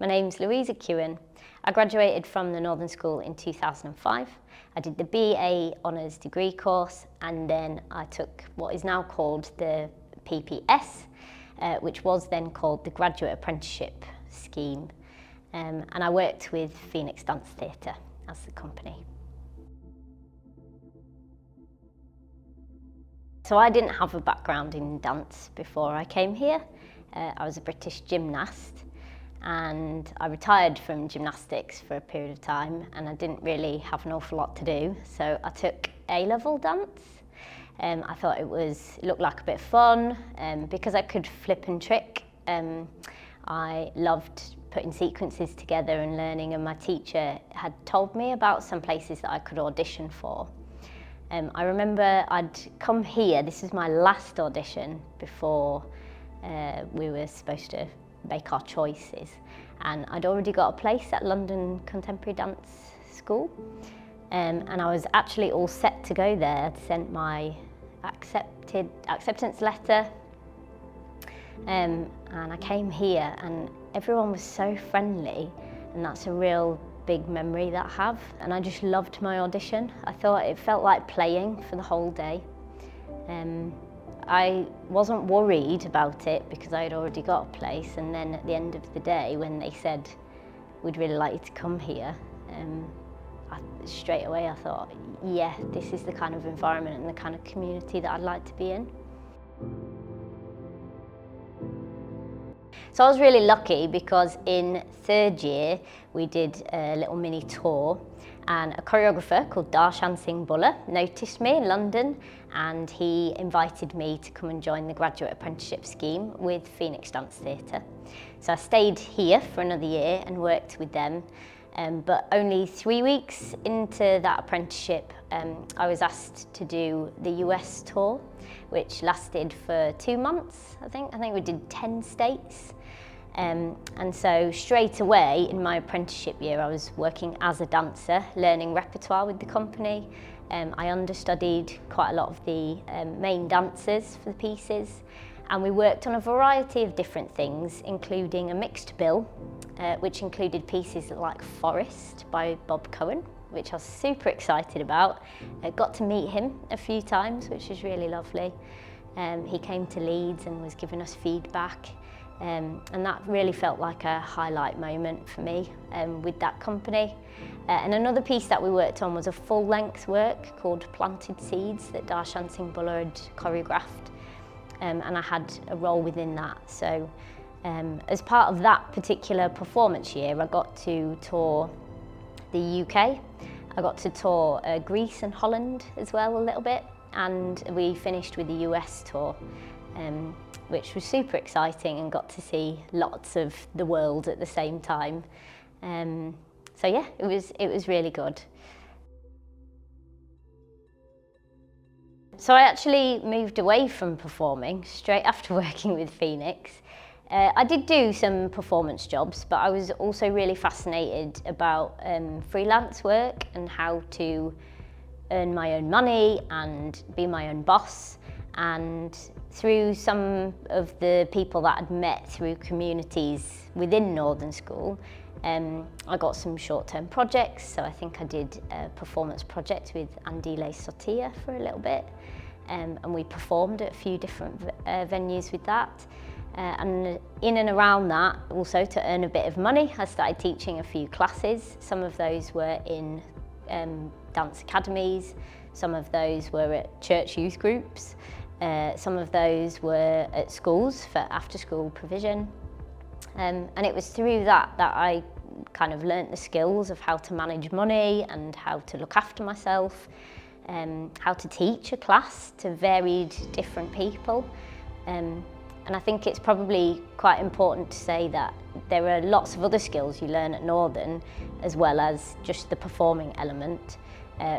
My name's Louisa Keohane. I graduated from the Northern School in 2005. I did the BA Honours degree course, and then I took what is now called the PPS, which was then called the Graduate Apprenticeship Scheme. And I worked with Phoenix Dance Theatre as the company. So I didn't have a background in dance before I came here. I was a British gymnast, and I retired from gymnastics for a period of time, and I didn't really have an awful lot to do, so I took A-level dance. I thought it looked like a bit of fun, because I could flip and trick. I loved putting sequences together and learning, and my teacher had told me about some places that I could audition for. I remember I'd come here, this was my last audition before we were supposed to make our choices, and I'd already got a place at London Contemporary Dance School, and I was actually all set to go there. I'd sent my acceptance letter, and I came here and everyone was so friendly, and that's a real big memory that I have, and I just loved my audition. I thought it felt like playing for the whole day. I wasn't worried about it because I had already got a place, and then at the end of the day when they said we'd really like you to come here, straight away I thought, yeah, this is the kind of environment and the kind of community that I'd like to be in. So I was really lucky because in third year we did a little mini tour, and a choreographer called Darshan Singh Buller noticed me in London, and he invited me to come and join the Graduate Apprenticeship Scheme with Phoenix Dance Theatre. So I stayed here for another year and worked with them, but only 3 weeks into that apprenticeship I was asked to do the US tour, which lasted for 2 months, I think we did 10 states. And so straight away in my apprenticeship year I was working as a dancer, learning repertoire with the company. I understudied quite a lot of the main dancers for the pieces, and we worked on a variety of different things, including a mixed bill, which included pieces like Forest by Bob Cohen, which I was super excited about. I got to meet him a few times, which was really lovely. He came to Leeds and was giving us feedback. And that really felt like a highlight moment for me with that company. And another piece that we worked on was a full-length work called Planted Seeds that Darshan Singh Buller had choreographed, and I had a role within that. So as part of that particular performance year, I got to tour the UK, I got to tour Greece and Holland as well a little bit, and we finished with the US tour, which was super exciting, and got to see lots of the world at the same time. So yeah, it was really good. So I actually moved away from performing straight after working with Phoenix. I did do some performance jobs, but I was also really fascinated about freelance work and how to earn my own money and be my own boss. And through some of the people that I'd met through communities within Northern School, I got some short-term projects. So I think I did a performance project with Andile Sotia for a little bit, and we performed at a few different venues with that. And in and around that, also to earn a bit of money, I started teaching a few classes. Some of those were in dance academies, some of those were at church youth groups, some of those were at schools for after-school provision. And it was through that I kind of learnt the skills of how to manage money and how to look after myself, how to teach a class to varied different people. And I think it's probably quite important to say that there are lots of other skills you learn at Northern as well as just the performing element.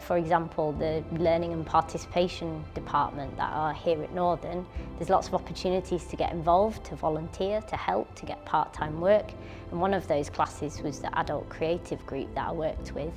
For example, the Learning and Participation department that are here at Northern, there's lots of opportunities to get involved, to volunteer, to help, to get part-time work. And one of those classes was the Adult Creative Group that I worked with.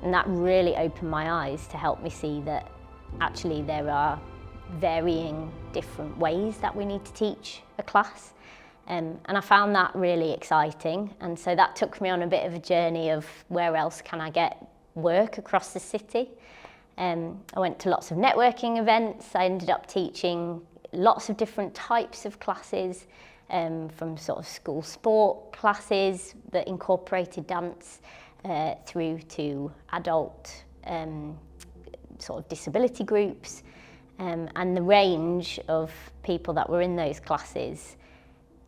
And that really opened my eyes to help me see that actually there are varying different ways that we need to teach a class. And I found that really exciting, and so that took me on a bit of a journey of where else can I get work across the city. I went to lots of networking events. I ended up teaching lots of different types of classes, from sort of school sport classes that incorporated dance through to adult sort of disability groups, and the range of people that were in those classes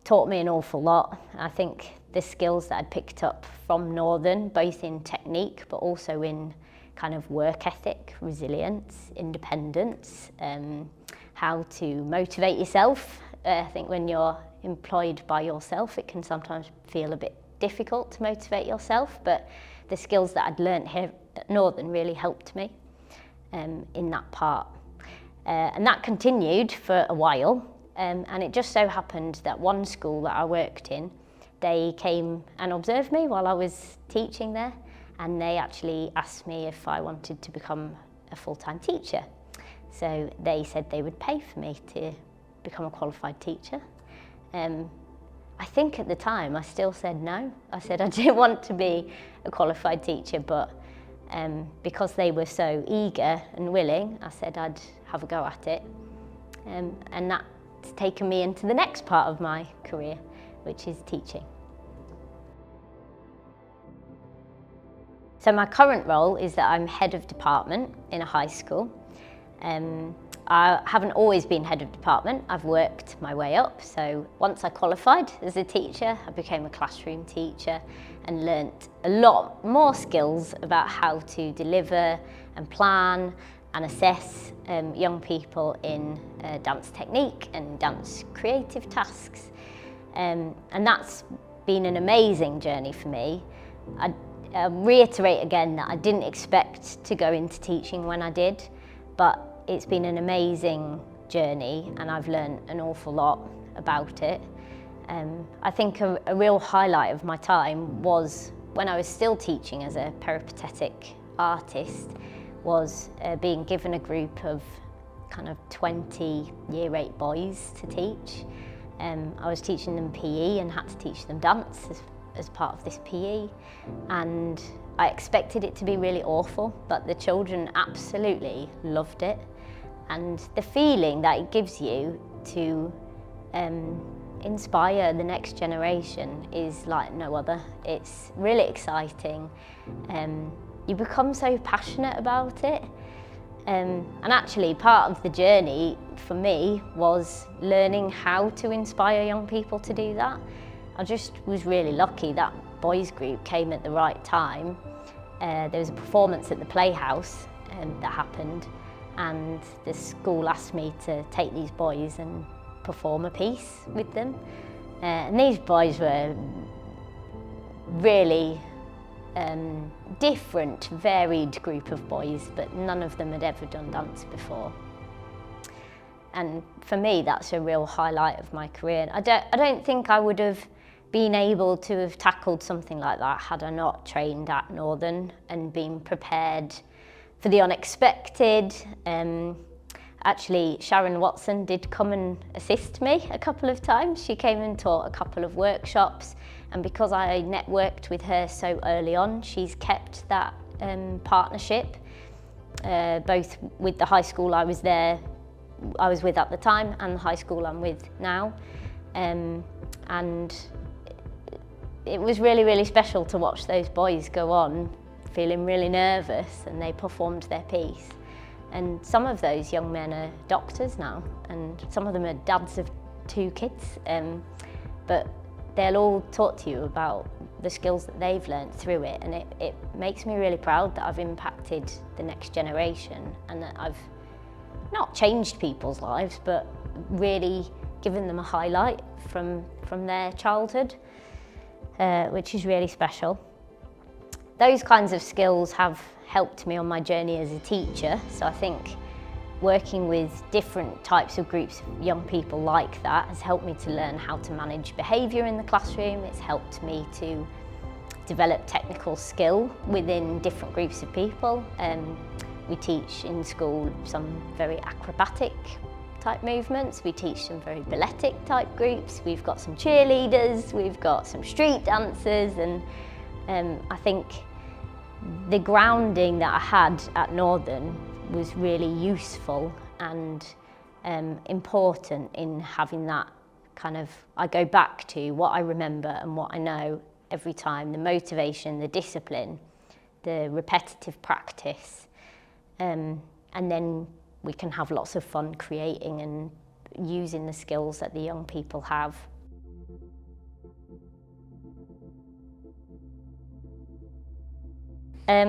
taught me an awful lot. I think the skills that I'd picked up from Northern, both in technique but also in kind of work ethic, resilience, independence, how to motivate yourself. I think when you're employed by yourself, it can sometimes feel a bit difficult to motivate yourself, but the skills that I'd learnt here at Northern really helped me in that part. And that continued for a while. And it just so happened that one school that I worked in, they came and observed me while I was teaching there, and they actually asked me if I wanted to become a full-time teacher. So they said they would pay for me to become a qualified teacher. I think at the time I still said no. I said I didn't want to be a qualified teacher, but because they were so eager and willing, I said I'd have a go at it. And that's taken me into the next part of my career, which is teaching. So my current role is that I'm head of department in a high school. I haven't always been head of department. I've worked my way up. So once I qualified as a teacher, I became a classroom teacher and learnt a lot more skills about how to deliver and plan and assess young people in dance technique and dance creative tasks. And that's been an amazing journey for me. I reiterate again that I didn't expect to go into teaching when I did, but it's been an amazing journey and I've learned an awful lot about it. I think a real highlight of my time was when I was still teaching as a peripatetic artist, was being given a group of kind of 20 year 8 boys to teach. I was teaching them PE and had to teach them dance as part of this PE, and I expected it to be really awful, but the children absolutely loved it, and the feeling that it gives you to inspire the next generation is like no other. It's really exciting. You become so passionate about it. And actually part of the journey for me was learning how to inspire young people to do that. I just was really lucky that boys group came at the right time. There was a performance at the Playhouse that happened, and the school asked me to take these boys and perform a piece with them. And these boys were really different, varied group of boys, but none of them had ever done dance before. And for me, that's a real highlight of my career. I don't think I would have been able to have tackled something like that had I not trained at Northern and been prepared for the unexpected. Actually, Sharon Watson did come and assist me a couple of times. She came and taught a couple of workshops, and because I networked with her so early on, she's kept that partnership, both with the high school I was with at the time and the high school I'm with now. And it was really, really special to watch those boys go on feeling really nervous, and they performed their piece. And some of those young men are doctors now, and some of them are dads of 2 kids, but they'll all talk to you about the skills that they've learnt through it, and it makes me really proud that I've impacted the next generation and that I've not changed people's lives, but really given them a highlight from their childhood, which is really special. Those kinds of skills have helped me on my journey as a teacher, so I think working with different types of groups of young people like that has helped me to learn how to manage behaviour in the classroom. It's helped me to develop technical skill within different groups of people. We teach in school some very acrobatic type movements. We teach some very balletic type groups. We've got some cheerleaders, we've got some street dancers, and I think the grounding that I had at Northern was really useful and important in having that kind of, I go back to what I remember and what I know every time, the motivation, the discipline, the repetitive practice, and then we can have lots of fun creating and using the skills that the young people have.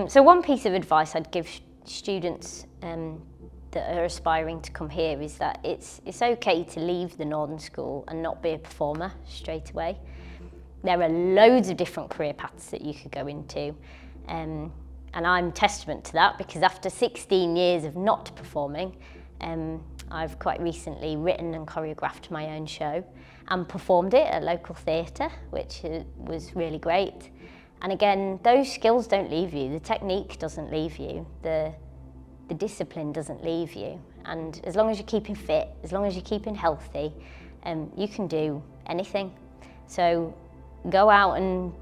So one piece of advice I'd give students that are aspiring to come here is that it's okay to leave the Northern School and not be a performer straight away. There are loads of different career paths that you could go into, and I'm testament to that, because after 16 years of not performing, I've quite recently written and choreographed my own show and performed it at a local theatre, which was really great. And again, those skills don't leave you, the technique doesn't leave you, the discipline doesn't leave you. And as long as you're keeping fit, as long as you're keeping healthy, you can do anything. So go out and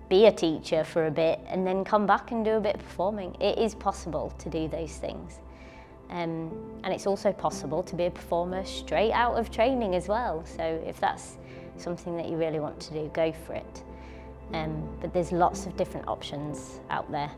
be a teacher for a bit and then come back and do a bit of performing. It is possible to do those things. And it's also possible to be a performer straight out of training as well. So if that's something that you really want to do, go for it. But there's lots of different options out there.